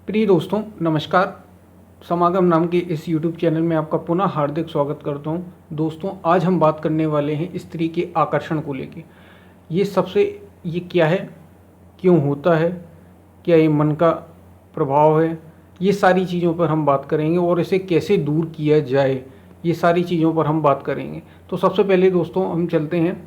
प्रिय दोस्तों, नमस्कार। समागम नाम के इस YouTube चैनल में आपका पुनः हार्दिक स्वागत करता हूं। दोस्तों, आज हम बात करने वाले हैं स्त्री के आकर्षण को लेके। ये क्या है, क्यों होता है, क्या ये मन का प्रभाव है, ये सारी चीज़ों पर हम बात करेंगे और इसे कैसे दूर किया जाए, ये सारी चीज़ों पर हम बात करेंगे। तो सबसे पहले दोस्तों हम चलते हैं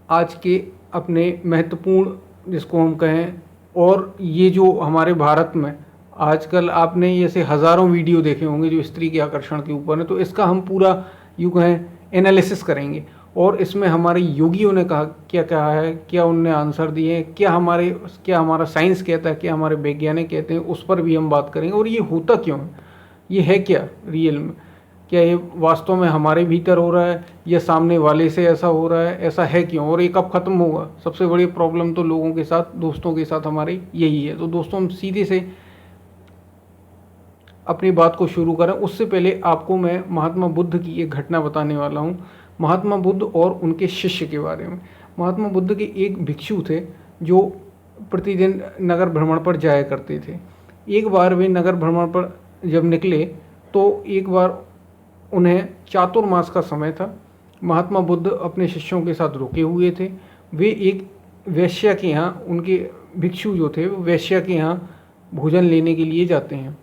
आज के अपने महत्वपूर्ण, जिसको हम कहें, और ये जो हमारे भारत में आजकल आपने ऐसे हज़ारों वीडियो देखे होंगे जो स्त्री के आकर्षण के ऊपर है, तो इसका हम पूरा यूँ कहें एनालिसिस करेंगे और इसमें हमारे योगियों ने क्या कहा है, क्या उनने आंसर दिए हैं, क्या हमारा साइंस कहता है, क्या हमारे वैज्ञानिक कहते हैं, उस पर भी हम बात करेंगे। और ये होता क्यों है, ये है क्या रियल में, क्या ये वास्तव में हमारे भीतर हो रहा है या सामने वाले से ऐसा हो रहा है, ऐसा है क्यों, और ये कब ख़त्म होगा। सबसे बड़ी प्रॉब्लम तो लोगों के साथ, दोस्तों के साथ हमारी यही है। तो दोस्तों, हम सीधे से अपनी बात को शुरू करें उससे पहले आपको मैं महात्मा बुद्ध की एक घटना बताने वाला हूँ, महात्मा बुद्ध और उनके शिष्य के बारे में। महात्मा बुद्ध के एक भिक्षु थे जो प्रतिदिन नगर भ्रमण पर जाया करते थे। एक बार वे नगर भ्रमण पर जब निकले तो एक बार उन्हें चातुर्मास का समय था। महात्मा बुद्ध अपने शिष्यों के साथ रुके हुए थे। वे एक वैश्या के यहाँ, उनके भिक्षु जो थे वो वैश्या के यहाँ भोजन लेने के लिए जाते हैं।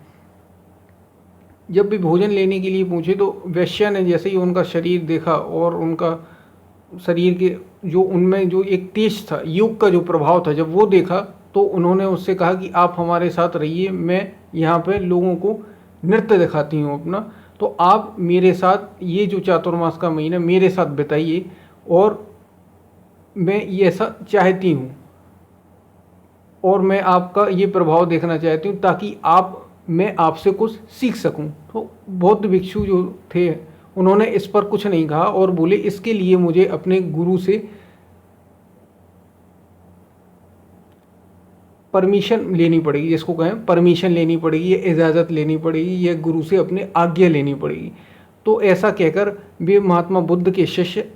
जब भी भोजन लेने के लिए पहुँचे तो वैश्या ने जैसे ही उनका शरीर देखा और उनका शरीर के जो उनमें जो एक तेज था, योग का जो प्रभाव था, जब वो देखा तो उन्होंने उससे कहा कि आप हमारे साथ रहिए, मैं यहाँ पे लोगों को नृत्य दिखाती हूँ अपना, तो आप मेरे साथ ये जो चातुर्मास का महीना मेरे साथ बिताइए और मैं ये ऐसा चाहती हूँ और मैं आपका ये प्रभाव देखना चाहती हूँ ताकि मैं आपसे कुछ सीख सकूं। तो बौद्ध भिक्षु जो थे उन्होंने इस पर कुछ नहीं कहा और बोले इसके लिए मुझे अपने गुरु से परमिशन लेनी पड़ेगी, जिसको कहें परमिशन लेनी पड़ेगी या इजाज़त लेनी पड़ेगी या गुरु से अपने आज्ञा लेनी पड़ेगी। तो ऐसा कहकर वे महात्मा बुद्ध के शिष्य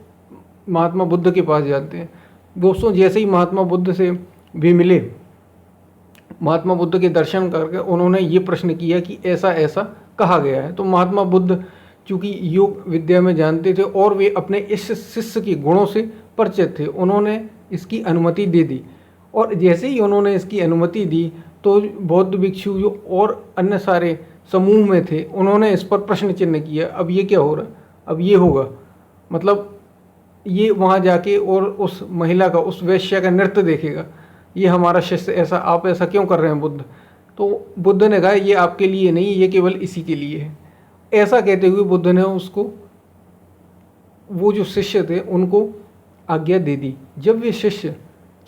महात्मा बुद्ध के पास जाते हैं। दोस्तों, जैसे ही महात्मा बुद्ध से वे मिले, महात्मा बुद्ध के दर्शन करके उन्होंने ये प्रश्न किया कि ऐसा ऐसा कहा गया है। तो महात्मा बुद्ध चूँकि योग विद्या में जानते थे और वे अपने इस शिष्य के गुणों से परिचित थे, उन्होंने इसकी अनुमति दे दी। और जैसे ही उन्होंने इसकी अनुमति दी तो बौद्ध भिक्षु जो और अन्य सारे समूह में थे उन्होंने इस पर प्रश्न चिन्ह किया, अब ये क्या हो रहा है, अब ये होगा, मतलब ये वहाँ जाके और उस महिला का, उस वैश्या का नृत्य देखेगा, ये हमारा शिष्य ऐसा, आप ऐसा क्यों कर रहे हैं बुद्ध। तो बुद्ध ने कहा ये आपके लिए नहीं, ये केवल इसी के लिए है। ऐसा कहते हुए बुद्ध ने उसको, वो जो शिष्य थे उनको आज्ञा दे दी। जब वे शिष्य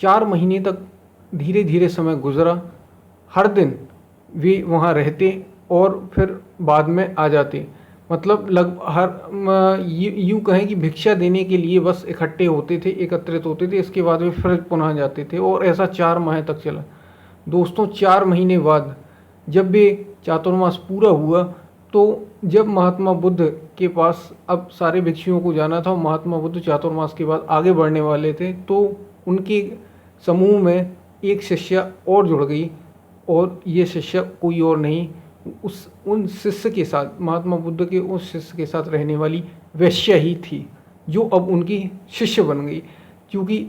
4 महीने तक धीरे धीरे समय गुजरा, हर दिन वे वहाँ रहते और फिर बाद में आ जाते, मतलब यूँ कहें कि भिक्षा देने के लिए बस एकत्रित होते थे, इसके बाद वे फिर पुनः जाते थे और ऐसा 4 माह तक चला। दोस्तों, 4 महीने बाद जब वे चातुर्मास पूरा हुआ तो जब महात्मा बुद्ध के पास अब सारे भिक्षुओं को जाना था, महात्मा बुद्ध चातुर्मास के बाद आगे बढ़ने वाले थे, तो उनके समूह में एक शिष्या और जुड़ गई और ये शिष्या कोई और नहीं, उन शिष्य के साथ, महात्मा बुद्ध के उस शिष्य के साथ रहने वाली वैश्या ही थी जो अब उनकी शिष्य बन गई। क्योंकि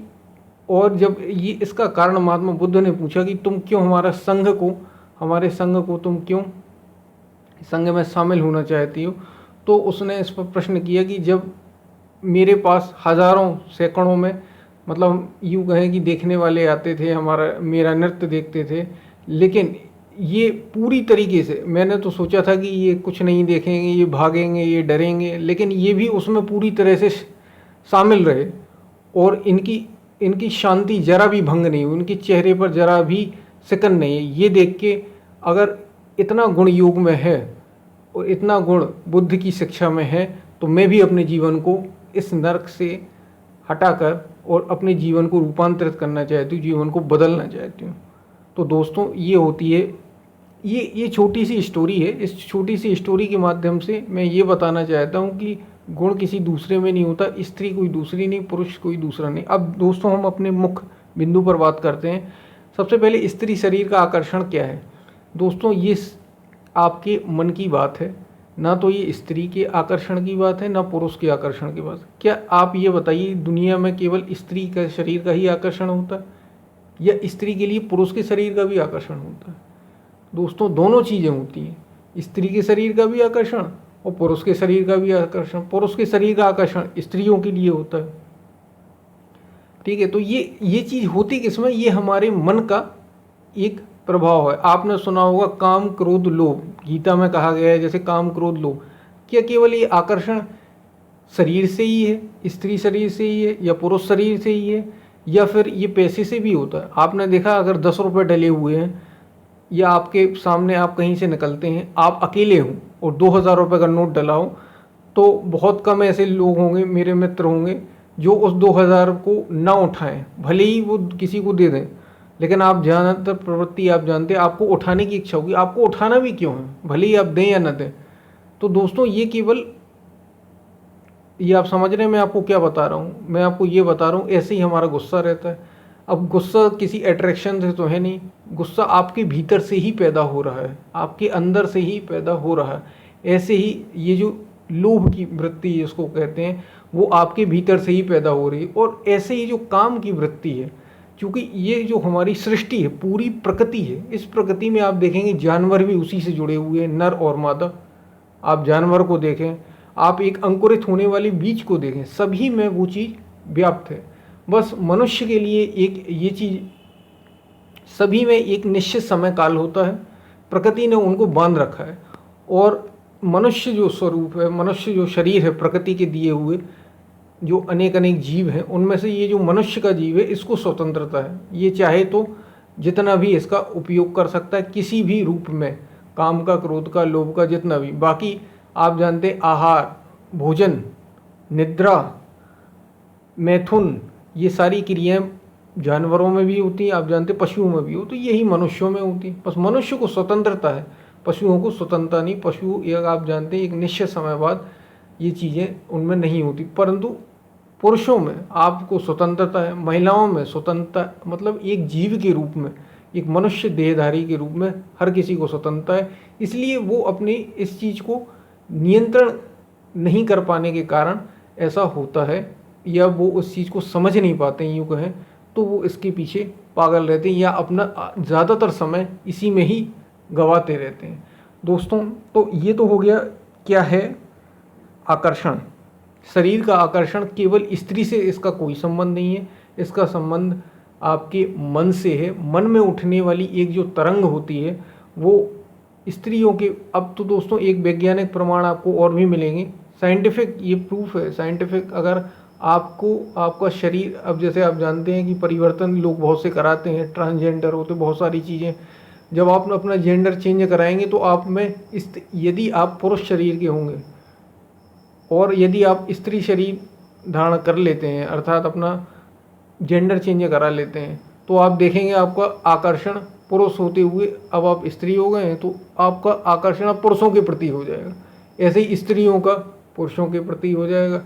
और जब ये इसका कारण महात्मा बुद्ध ने पूछा कि तुम क्यों हमारे संघ को तुम क्यों संघ में शामिल होना चाहती हो, तो उसने इस पर प्रश्न किया कि जब मेरे पास हज़ारों सैकड़ों में, मतलब यूँ कहें कि देखने वाले आते थे, मेरा नृत्य देखते थे, लेकिन ये पूरी तरीके से, मैंने तो सोचा था कि ये कुछ नहीं देखेंगे, ये भागेंगे, ये डरेंगे, लेकिन ये भी उसमें पूरी तरह से शामिल रहे और इनकी शांति जरा भी भंग नहीं हुई, उनके चेहरे पर जरा भी सिकन नहीं है। ये देख के अगर इतना गुण योग में है और इतना गुण बुद्ध की शिक्षा में है, तो मैं भी अपने जीवन को इस नरक से हटाकर और अपने जीवन को रूपांतरित करना चाहती हूँ, जीवन को बदलना चाहती हूँ। तो दोस्तों, ये होती है, ये छोटी सी स्टोरी है। इस छोटी सी स्टोरी के माध्यम से मैं ये बताना चाहता हूँ कि गुण किसी दूसरे में नहीं होता, स्त्री कोई दूसरी नहीं, पुरुष कोई दूसरा नहीं। अब दोस्तों, हम अपने मुख्य बिंदु पर बात करते हैं। सबसे पहले स्त्री शरीर का आकर्षण क्या है। दोस्तों ये आपके मन की बात है, ना तो ये स्त्री के आकर्षण की बात है ना पुरुष के आकर्षण की बात है। क्या आप ये बताइए, दुनिया में केवल स्त्री का शरीर का ही आकर्षण होता है या स्त्री के लिए पुरुष के शरीर का भी आकर्षण होता है? दोस्तों दोनों चीज़ें होती हैं, स्त्री के शरीर का भी आकर्षण और पुरुष के शरीर का भी आकर्षण। पुरुष के शरीर का आकर्षण स्त्रियों के लिए होता है, ठीक है। तो ये चीज़ होती किसमें? ये हमारे मन का एक प्रभाव है। आपने सुना होगा काम क्रोध लोभ, गीता में कहा गया है जैसे काम क्रोध लोभ। क्या केवल ये आकर्षण शरीर से ही है, स्त्री शरीर से ही है या पुरुष शरीर से ही है, या फिर ये पैसे से भी होता है? आपने देखा अगर 10 रुपये डले हुए हैं या आपके सामने आप कहीं से निकलते हैं, आप अकेले हों और 2000 रुपये का नोट डला हो, तो बहुत कम ऐसे लोग होंगे, मेरे मित्र होंगे, जो उस 2000 को ना उठाएं, भले ही वो किसी को दे दें। लेकिन आप ज़्यादातर प्रवृत्ति आप जानते हैं, आपको उठाने की इच्छा होगी। आपको उठाना भी क्यों है, भले ही आप दें या ना दें। तो दोस्तों ये केवल, ये आप समझ रहे हैं मैं आपको क्या बता रहा हूँ? मैं आपको ये बता रहा हूँ ऐसे ही हमारा गुस्सा रहता है। अब गुस्सा किसी अट्रैक्शन से तो है नहीं, गुस्सा आपके भीतर से ही पैदा हो रहा है, आपके अंदर से ही पैदा हो रहा है। ऐसे ही ये जो लोभ की वृत्ति जिसको कहते हैं, वो आपके भीतर से ही पैदा हो रही है। और ऐसे ही जो काम की वृत्ति है, क्योंकि ये जो हमारी सृष्टि है, पूरी प्रकृति है, इस प्रकृति में आप देखेंगे जानवर भी उसी से जुड़े हुए हैं, नर और मादा। आप जानवर को देखें, आप एक अंकुरित होने वाले बीज को देखें, सभी में वो चीज़ व्याप्त है। बस मनुष्य के लिए एक ये चीज़, सभी में एक निश्चित समय काल होता है, प्रकृति ने उनको बांध रखा है। और मनुष्य जो स्वरूप है, मनुष्य जो शरीर है, प्रकृति के दिए हुए जो अनेक अनेक जीव हैं, उनमें से ये जो मनुष्य का जीव है, इसको स्वतंत्रता है। ये चाहे तो जितना भी इसका उपयोग कर सकता है किसी भी रूप में, काम का, क्रोध का, लोभ का, जितना भी। बाकी आप जानते हैं आहार, भोजन, निद्रा, मैथुन, ये सारी क्रियाएं जानवरों में भी होती हैं, आप जानते हैं पशुओं में भी हो, तो यही मनुष्यों में होती है। बस मनुष्य को स्वतंत्रता है, पशुओं को स्वतंत्रता नहीं। पशु एक आप जानते हैं एक निश्चित समय बाद ये चीज़ें उनमें नहीं होती, परंतु पुरुषों में आपको स्वतंत्रता है, महिलाओं में स्वतंत्रता, मतलब एक जीव के रूप में, एक मनुष्य देहधारी के रूप में हर किसी को स्वतंत्रता है। इसलिए वो अपनी इस चीज़ को नियंत्रण नहीं कर पाने के कारण ऐसा होता है, या वो उस चीज़ को समझ नहीं पाते हैं, यूँ कहें तो वो इसके पीछे पागल रहते हैं या अपना ज़्यादातर समय इसी में ही गंवाते रहते हैं। दोस्तों तो ये तो हो गया क्या है आकर्षण, शरीर का आकर्षण। केवल स्त्री से इसका कोई संबंध नहीं है, इसका संबंध आपके मन से है। मन में उठने वाली एक जो तरंग होती है वो स्त्रियों के, अब तो दोस्तों एक वैज्ञानिक प्रमाण आपको और भी मिलेंगे, साइंटिफिक ये प्रूफ है, साइंटिफिक। अगर आपको आपका शरीर, अब जैसे आप जानते हैं कि परिवर्तन लोग बहुत से कराते हैं, ट्रांसजेंडर होते, बहुत सारी चीज़ें, जब आप अपना जेंडर चेंज कराएंगे तो आप में यदि आप पुरुष शरीर के होंगे और यदि आप स्त्री शरीर धारण कर लेते हैं, अर्थात अपना जेंडर चेंज करा लेते हैं, तो आप देखेंगे आपका आकर्षण पुरुष होते हुए अब आप स्त्री हो गए हैं, तो आपका आकर्षण अब पुरुषों के प्रति हो जाएगा। ऐसे ही स्त्रियों का पुरुषों के प्रति हो जाएगा,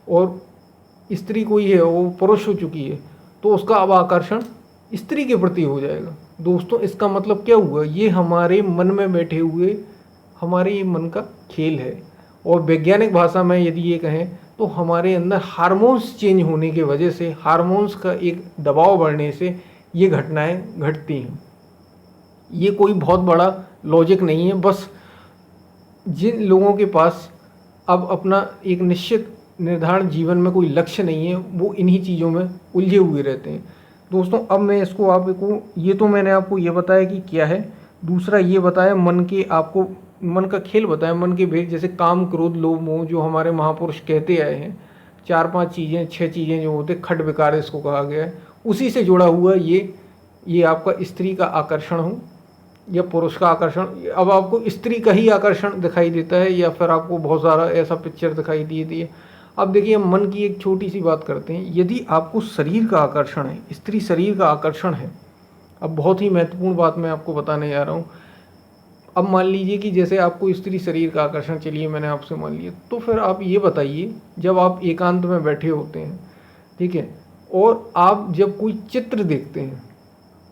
और स्त्री कोई है वो पुरुष हो चुकी है तो उसका अब आकर्षण स्त्री के प्रति हो जाएगा। दोस्तों इसका मतलब क्या हुआ? ये हमारे मन में बैठे हुए हमारे ये मन का खेल है। और वैज्ञानिक भाषा में यदि ये कहें तो हमारे अंदर हार्मोन्स चेंज होने की वजह से, हार्मोन्स का एक दबाव बढ़ने से ये घटनाएं घटती हैं। ये कोई बहुत बड़ा लॉजिक नहीं है, बस जिन लोगों के पास अब अपना एक निश्चित निर्धारण जीवन में कोई लक्ष्य नहीं है, वो इन्हीं चीज़ों में उलझे हुए रहते हैं। दोस्तों अब मैं इसको आपको, ये तो मैंने आपको ये बताया कि क्या है, दूसरा ये बताया मन के, आपको मन का खेल बताया, मन के भेद, जैसे काम क्रोध लोभ मोह, जो हमारे महापुरुष कहते आए हैं, 4-5 चीज़ें 6 चीज़ें जो होते, खट विकार इसको कहा गया है, उसी से जुड़ा हुआ ये आपका स्त्री का आकर्षण हो या पुरुष का आकर्षण। अब आपको स्त्री का ही आकर्षण दिखाई देता है या फिर आपको बहुत सारा ऐसा पिक्चर दिखाई देती है। अब देखिए हम मन की एक छोटी सी बात करते हैं, यदि आपको शरीर का आकर्षण है, स्त्री शरीर का आकर्षण है, अब बहुत ही महत्वपूर्ण बात मैं आपको बताने जा रहा हूँ। अब मान लीजिए कि जैसे आपको स्त्री शरीर का आकर्षण, चलिए मैंने आपसे मान लिया, तो फिर आप ये बताइए, जब आप एकांत में बैठे होते हैं, ठीक है, और आप जब कोई चित्र देखते हैं,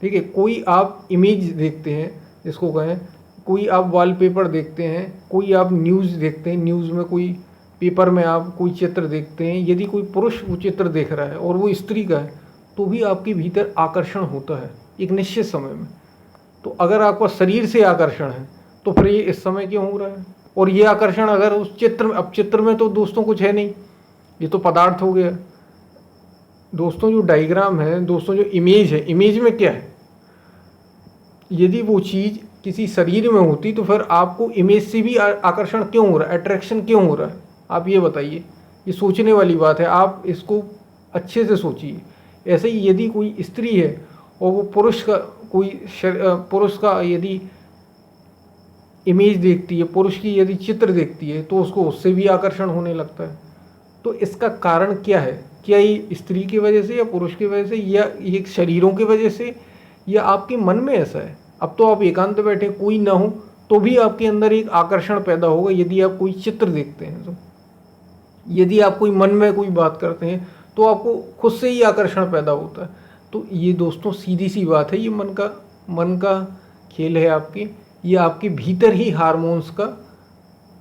ठीक है, कोई आप इमेज देखते हैं जिसको कहें, कोई आप वॉलपेपर देखते हैं, कोई आप न्यूज़ देखते हैं, न्यूज़ में कोई पेपर में आप कोई चित्र देखते हैं, यदि कोई पुरुष वो चित्र देख रहा है और वो स्त्री का है तो भी आपके भीतर आकर्षण होता है एक निश्चित समय में। तो अगर आपका शरीर से आकर्षण है तो फिर ये इस समय क्यों हो रहा है? और ये आकर्षण अगर उस चित्र में, अब चित्र में तो दोस्तों कुछ है नहीं, ये तो पदार्थ हो गया दोस्तों। जो डायग्राम है दोस्तों, जो इमेज है, इमेज में क्या है? यदि वो चीज़ किसी शरीर में होती तो फिर आपको इमेज से भी आकर्षण क्यों हो रहा है, अट्रैक्शन क्यों हो रहा है? आप ये बताइए। ये सोचने वाली बात है, आप इसको अच्छे से सोचिए। ऐसे ही यदि कोई स्त्री है और वो पुरुष का पुरुष का यदि इमेज देखती है, पुरुष की यदि चित्र देखती है तो उसको उससे भी आकर्षण होने लगता है। तो इसका कारण क्या है? क्या ये स्त्री की वजह से या पुरुष की वजह से या ये शरीरों की वजह से या आपके मन में ऐसा है? अब तो आप एकांत बैठे, कोई ना हो तो भी आपके अंदर एक आकर्षण पैदा होगा यदि आप कोई चित्र देखते हैं तो। यदि आप कोई मन में कोई बात करते हैं तो आपको खुद से ही आकर्षण पैदा होता है। तो ये दोस्तों सीधी सी बात है, ये मन का खेल है आपके। ये आपके भीतर ही हार्मोन्स का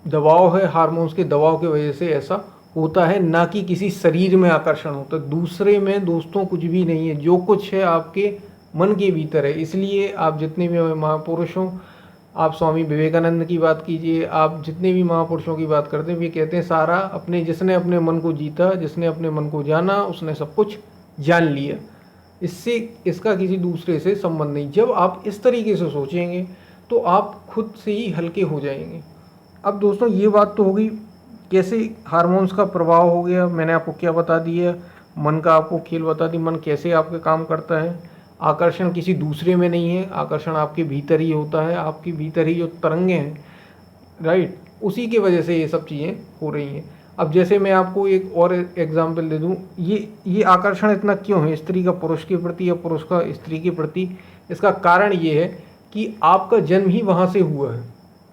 दबाव है, हार्मोन्स के दबाव की वजह से ऐसा होता है, ना कि किसी शरीर में आकर्षण होता है। दूसरे में दोस्तों कुछ भी नहीं है, जो कुछ है आपके मन के भीतर है। इसलिए आप जितने भी महापुरुष हों, आप स्वामी विवेकानंद की बात कीजिए, आप जितने भी महापुरुषों की बात करते हैं, वे कहते हैं सारा जिसने अपने मन को जीता, जिसने अपने मन को जाना, उसने सब कुछ जान लिया। इसका किसी दूसरे से संबंध नहीं। जब आप इस तरीके से सोचेंगे तो आप खुद से ही हल्के हो जाएंगे। अब दोस्तों ये बात तो होगी कैसे हार्मोन्स का प्रभाव हो गया, मैंने आपको क्या बता दिया, मन का आपको खेल बता दी, मन कैसे आपके काम करता है। आकर्षण किसी दूसरे में नहीं है, आकर्षण आपके भीतर ही होता है, आपके भीतर ही जो तरंगे हैं, राइट, उसी की वजह से ये सब चीज़ें हो रही हैं। अब जैसे मैं आपको एक और एग्जांपल दे दूं, ये आकर्षण इतना क्यों है स्त्री का पुरुष के प्रति या पुरुष का स्त्री के प्रति? इसका कारण ये है कि आपका जन्म ही वहाँ से हुआ है।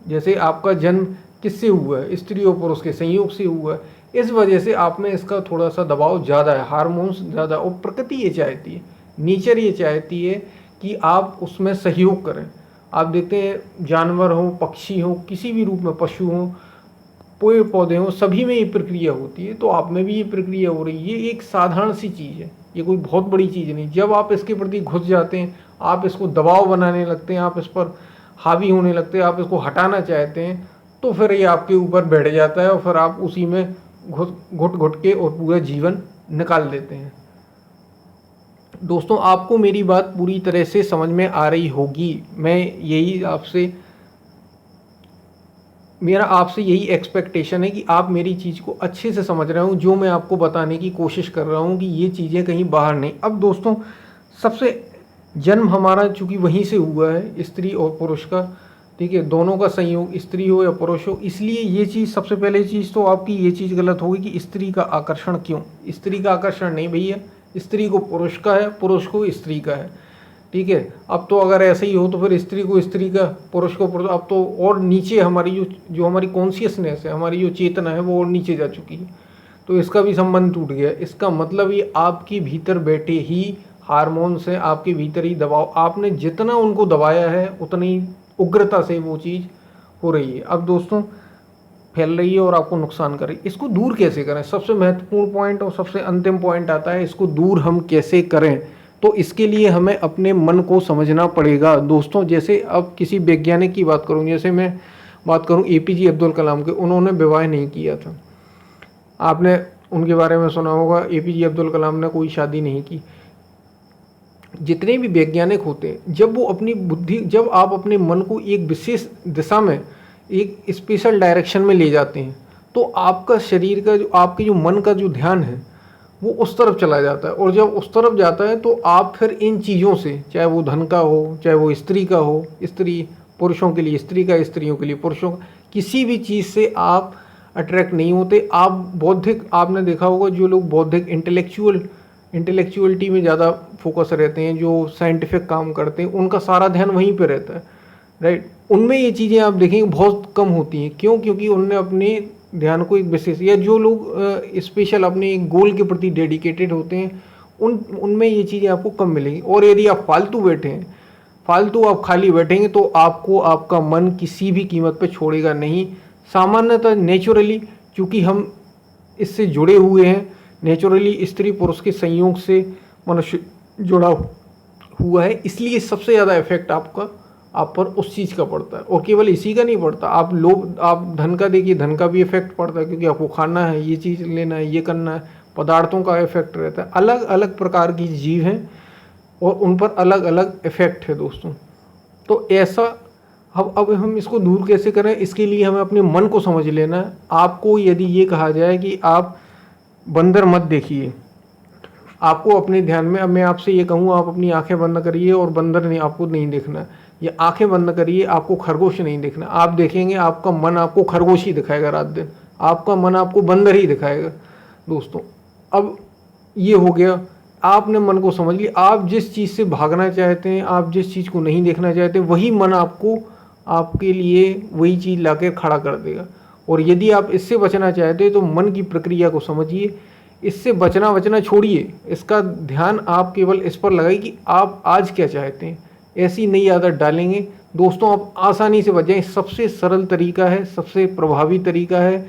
जैसे आपका जन्म किससे हुआ है? स्त्री और पुरुष के संयोग से हुआ है। इस वजह से आप में इसका थोड़ा सा दबाव ज़्यादा है, हार्मोन्स ज़्यादा। और प्रकृति ये चाहती है, नेचर ये चाहती है कि आप उसमें सहयोग करें। आप देखते हैं जानवर हो, पक्षी हो, किसी भी रूप में, पशु हो, पेड़ पौधे हो, सभी में ये प्रक्रिया होती है। तो आप में भी ये प्रक्रिया हो रही है। ये एक साधारण सी चीज़ है, ये कोई बहुत बड़ी चीज़ नहीं। जब आप इसके प्रति घुस जाते हैं, आप इसको दबाव बनाने लगते हैं, आप इस पर हावी होने लगते हैं, आप इसको हटाना चाहते हैं, तो फिर ये आपके ऊपर बैठ जाता है और फिर आप उसी में घुट घुट के और पूरा जीवन निकाल देते हैं। दोस्तों आपको मेरी बात पूरी तरह से समझ में आ रही होगी। मेरा आपसे यही एक्सपेक्टेशन है कि आप मेरी चीज़ को अच्छे से समझ रहे हो, जो मैं आपको बताने की कोशिश कर रहा हूँ कि ये चीज़ें कहीं बाहर नहीं। अब दोस्तों सबसे जन्म हमारा चूँकि वहीं से हुआ है, स्त्री और पुरुष का, ठीक है, दोनों का संयोग, स्त्री हो या पुरुष हो। इसलिए ये चीज़, सबसे पहले चीज़ तो आपकी ये चीज़ गलत होगी कि स्त्री का आकर्षण क्यों? स्त्री का आकर्षण नहीं भैया, स्त्री को पुरुष का है, पुरुष को स्त्री का है, ठीक है। अब तो अगर ऐसे ही हो तो फिर स्त्री को स्त्री का, पुरुष को पुरुष। अब तो और नीचे हमारी जो हमारी कॉन्शियसनेस है, हमारी जो चेतना है, वो और नीचे जा चुकी है। तो इसका भी संबंध टूट गया। इसका मतलब ये आपके भीतर बैठे ही हार्मोन्स हैं, आपके भीतर ही दबाव, आपने जितना उनको दबाया है उतनी उग्रता से वो चीज़ हो रही है। अब दोस्तों फैल रही है और आपको नुकसान कर रही है। इसको दूर कैसे करें? सबसे महत्वपूर्ण पॉइंट और सबसे अंतिम पॉइंट आता है, इसको दूर हम कैसे करें? तो इसके लिए हमें अपने मन को समझना पड़ेगा दोस्तों। जैसे अब किसी वैज्ञानिक की बात करूं, जैसे मैं बात करूं APJ अब्दुल कलाम के, उन्होंने विवाह नहीं किया था। आपने उनके बारे में सुना होगा, APJ अब्दुल कलाम ने कोई शादी नहीं की। जितने भी वैज्ञानिक होते हैं, जब वो अपनी बुद्धि, जब आप अपने मन को एक विशेष दिशा में, एक स्पेशल डायरेक्शन में ले जाते हैं, तो आपका शरीर का जो, आपके जो मन का जो ध्यान है वो उस तरफ चला जाता है। और जब उस तरफ जाता है तो आप फिर इन चीज़ों से, चाहे वो धन का हो, चाहे वो स्त्री का हो, स्त्री पुरुषों के लिए स्त्री का, स्त्रियों के लिए पुरुषों का, किसी भी चीज़ से आप अट्रैक्ट नहीं होते। आप बौद्धिक, आपने देखा होगा जो लोग बौद्धिक इंटेलेक्चुअलिटी में ज़्यादा फोकस रहते हैं, जो साइंटिफिक काम करते हैं, उनका सारा ध्यान वहीं पे रहता है, राइट। उनमें ये चीज़ें आप देखेंगे बहुत कम होती हैं। क्यों? क्योंकि उनने अपने ध्यान को एक विशेष, या जो लोग स्पेशल अपने एक गोल के प्रति डेडिकेटेड होते हैं, उनमें ये चीज़ें आपको कम मिलेंगी। और यदि आप फालतू बैठे हैं फालतू आप खाली बैठेंगे तो आपको आपका मन किसी भी कीमत पे छोड़ेगा नहीं। सामान्यतः नेचुरली, क्योंकि हम इससे जुड़े हुए हैं, नेचुरली स्त्री पुरुष के संयोग से मनुष्य जुड़ा हुआ है, इसलिए सबसे ज़्यादा इफेक्ट आप पर उस चीज़ का पड़ता है। और केवल इसी का नहीं पड़ता, आप धन का देखिए, धन का भी इफेक्ट पड़ता है, क्योंकि आपको खाना है, ये चीज़ लेना है, ये करना है, पदार्थों का इफेक्ट रहता है। अलग अलग प्रकार की जीव हैं और उन पर अलग अलग इफेक्ट है दोस्तों। तो ऐसा अब हम इसको दूर कैसे करें, इसके लिए हमें अपने मन को समझ लेना है। आपको यदि ये कहा जाए कि आप बंदर मत देखिए, आपको अपने ध्यान में, अब मैं आपसे ये कहूँ आप अपनी आंखें बंद करिए और बंदर नहीं, आपको नहीं देखना, ये आंखें बंद करिए, आपको खरगोश नहीं देखना। आप देखेंगे आपका मन आपको खरगोश ही दिखाएगा, रात दिन आपका मन आपको बंदर ही दिखाएगा दोस्तों। अब ये हो गया, आपने मन को समझ लिया। आप जिस चीज़ से भागना चाहते हैं, आप जिस चीज़ को नहीं देखना चाहते, वही मन आपको आपके लिए वही चीज़ लाकर खड़ा कर देगा। और यदि आप इससे बचना चाहते हैं तो मन की प्रक्रिया को समझिए, इससे बचना छोड़िए, इसका ध्यान आप केवल इस पर लगाइए कि आप आज क्या चाहते हैं। ऐसी नई आदत डालेंगे दोस्तों, आप आसानी से बच जाएं। सबसे सरल तरीका है, सबसे प्रभावी तरीका है,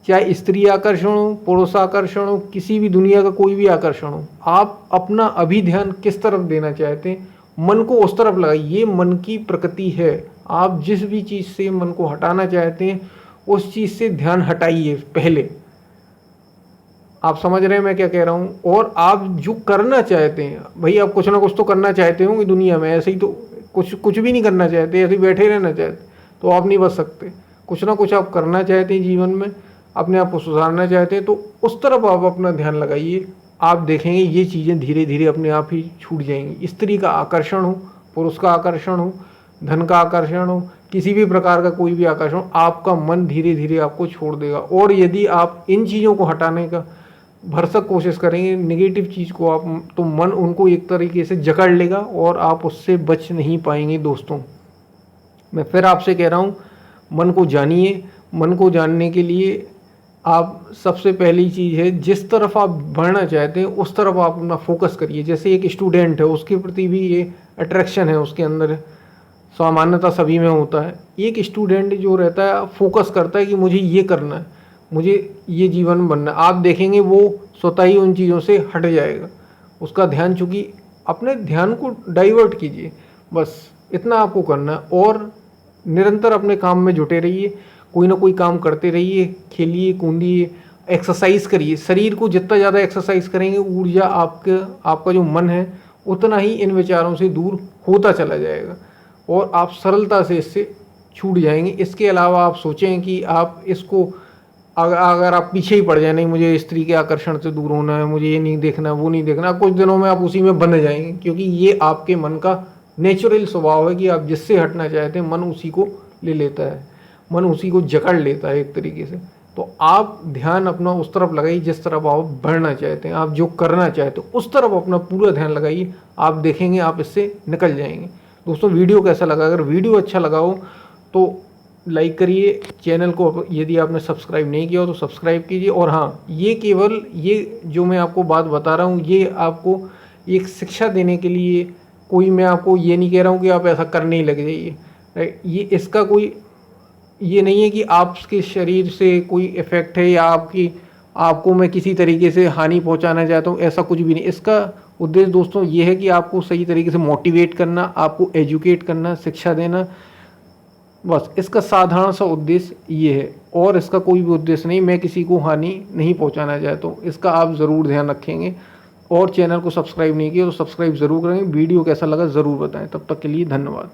चाहे स्त्री आकर्षण हो, पुरुष आकर्षण हो, किसी भी दुनिया का कोई भी आकर्षण हो, आप अपना अभी ध्यान किस तरफ देना चाहते हैं, मन को उस तरफ लगाइए। ये मन की प्रकृति है। आप जिस भी चीज़ से मन को हटाना चाहते हैं उस चीज़ से ध्यान हटाइए पहले। आप समझ रहे हैं मैं क्या कह रहा हूँ। और आप जो करना चाहते हैं, भाई आप कुछ ना कुछ तो करना चाहते होंगे दुनिया में, ऐसे ही तो कुछ भी नहीं करना चाहते, ऐसे ही बैठे रहना चाहते तो आप नहीं बच सकते। कुछ ना कुछ आप करना चाहते हैं जीवन में, अपने आप को सुधारना चाहते हैं, तो उस तरफ आप अपना ध्यान लगाइए। आप देखेंगे ये चीज़ें धीरे धीरे अपने आप ही छूट जाएंगी। स्त्री का आकर्षण हो, पुरुष का आकर्षण हो, धन का आकर्षण हो, किसी भी प्रकार का कोई भी आकर्षण हो, आपका मन धीरे धीरे आपको छोड़ देगा। और यदि आप इन चीज़ों को हटाने का भरसक कोशिश करेंगे, नेगेटिव चीज़ को आप, तो मन उनको एक तरीके से जकड़ लेगा और आप उससे बच नहीं पाएंगे दोस्तों। मैं फिर आपसे कह रहा हूँ, मन को जानिए। मन को जानने के लिए आप सबसे पहली चीज़ है, जिस तरफ आप बढ़ना चाहते हैं उस तरफ आप अपना फोकस करिए। जैसे एक स्टूडेंट है, उसके प्रति भी ये अट्रैक्शन है उसके अंदर, सामान्यतः सभी में होता है। एक स्टूडेंट जो रहता है फोकस करता है कि मुझे ये करना है, मुझे ये जीवन बनना है, आप देखेंगे वो स्वतः ही उन चीज़ों से हट जाएगा। उसका ध्यान, चूँकि अपने ध्यान को डाइवर्ट कीजिए, बस इतना आपको करना है। और निरंतर अपने काम में जुटे रहिए, कोई ना कोई काम करते रहिए, खेलिए कूदिए, एक्सरसाइज करिए। शरीर को जितना ज़्यादा एक्सरसाइज करेंगे, ऊर्जा आपका जो मन है उतना ही इन विचारों से दूर होता चला जाएगा और आप सरलता से इससे छूट जाएंगे। इसके अलावा आप सोचें कि आप इसको अगर आप पीछे ही पड़ जाए, नहीं मुझे स्त्री के आकर्षण से दूर होना है, मुझे ये नहीं देखना, वो नहीं देखना, कुछ दिनों में आप उसी में बंध जाएंगे, क्योंकि ये आपके मन का नेचुरल स्वभाव है कि आप जिससे हटना चाहते हैं मन उसी को ले लेता है, मन उसी को जकड़ लेता है एक तरीके से। तो आप ध्यान अपना उस तरफ लगाइए जिस तरफ आप बढ़ना चाहते हैं, आप जो करना चाहते हो उस तरफ अपना पूरा ध्यान लगाइए। आप देखेंगे आप इससे निकल जाएंगे। दोस्तों वीडियो कैसा लगा? अगर वीडियो अच्छा लगा हो तो लाइक करिए, चैनल को यदि आपने सब्सक्राइब नहीं किया हो तो सब्सक्राइब कीजिए। और हाँ, ये केवल ये जो मैं आपको बात बता रहा हूँ, ये आपको एक शिक्षा देने के लिए, कोई मैं आपको ये नहीं कह रहा हूँ कि आप ऐसा करने ही लग जाइए, राइट। ये इसका कोई ये नहीं है कि आपके शरीर से कोई इफ़ेक्ट है या आपको मैं किसी तरीके से हानि पहुंचाना चाहता हूँ, ऐसा कुछ भी नहीं। इसका उद्देश्य दोस्तों ये है कि आपको सही तरीके से मोटिवेट करना, आपको एजुकेट करना, शिक्षा देना, बस इसका साधारण सा उद्देश्य ये है। और इसका कोई भी उद्देश्य नहीं, मैं किसी को हानि नहीं पहुंचाना चाहता हूँ। इसका आप ज़रूर ध्यान रखेंगे। और चैनल को सब्सक्राइब नहीं किया तो सब्सक्राइब ज़रूर करेंगे। वीडियो कैसा लगा ज़रूर बताएं। तब तक के लिए धन्यवाद।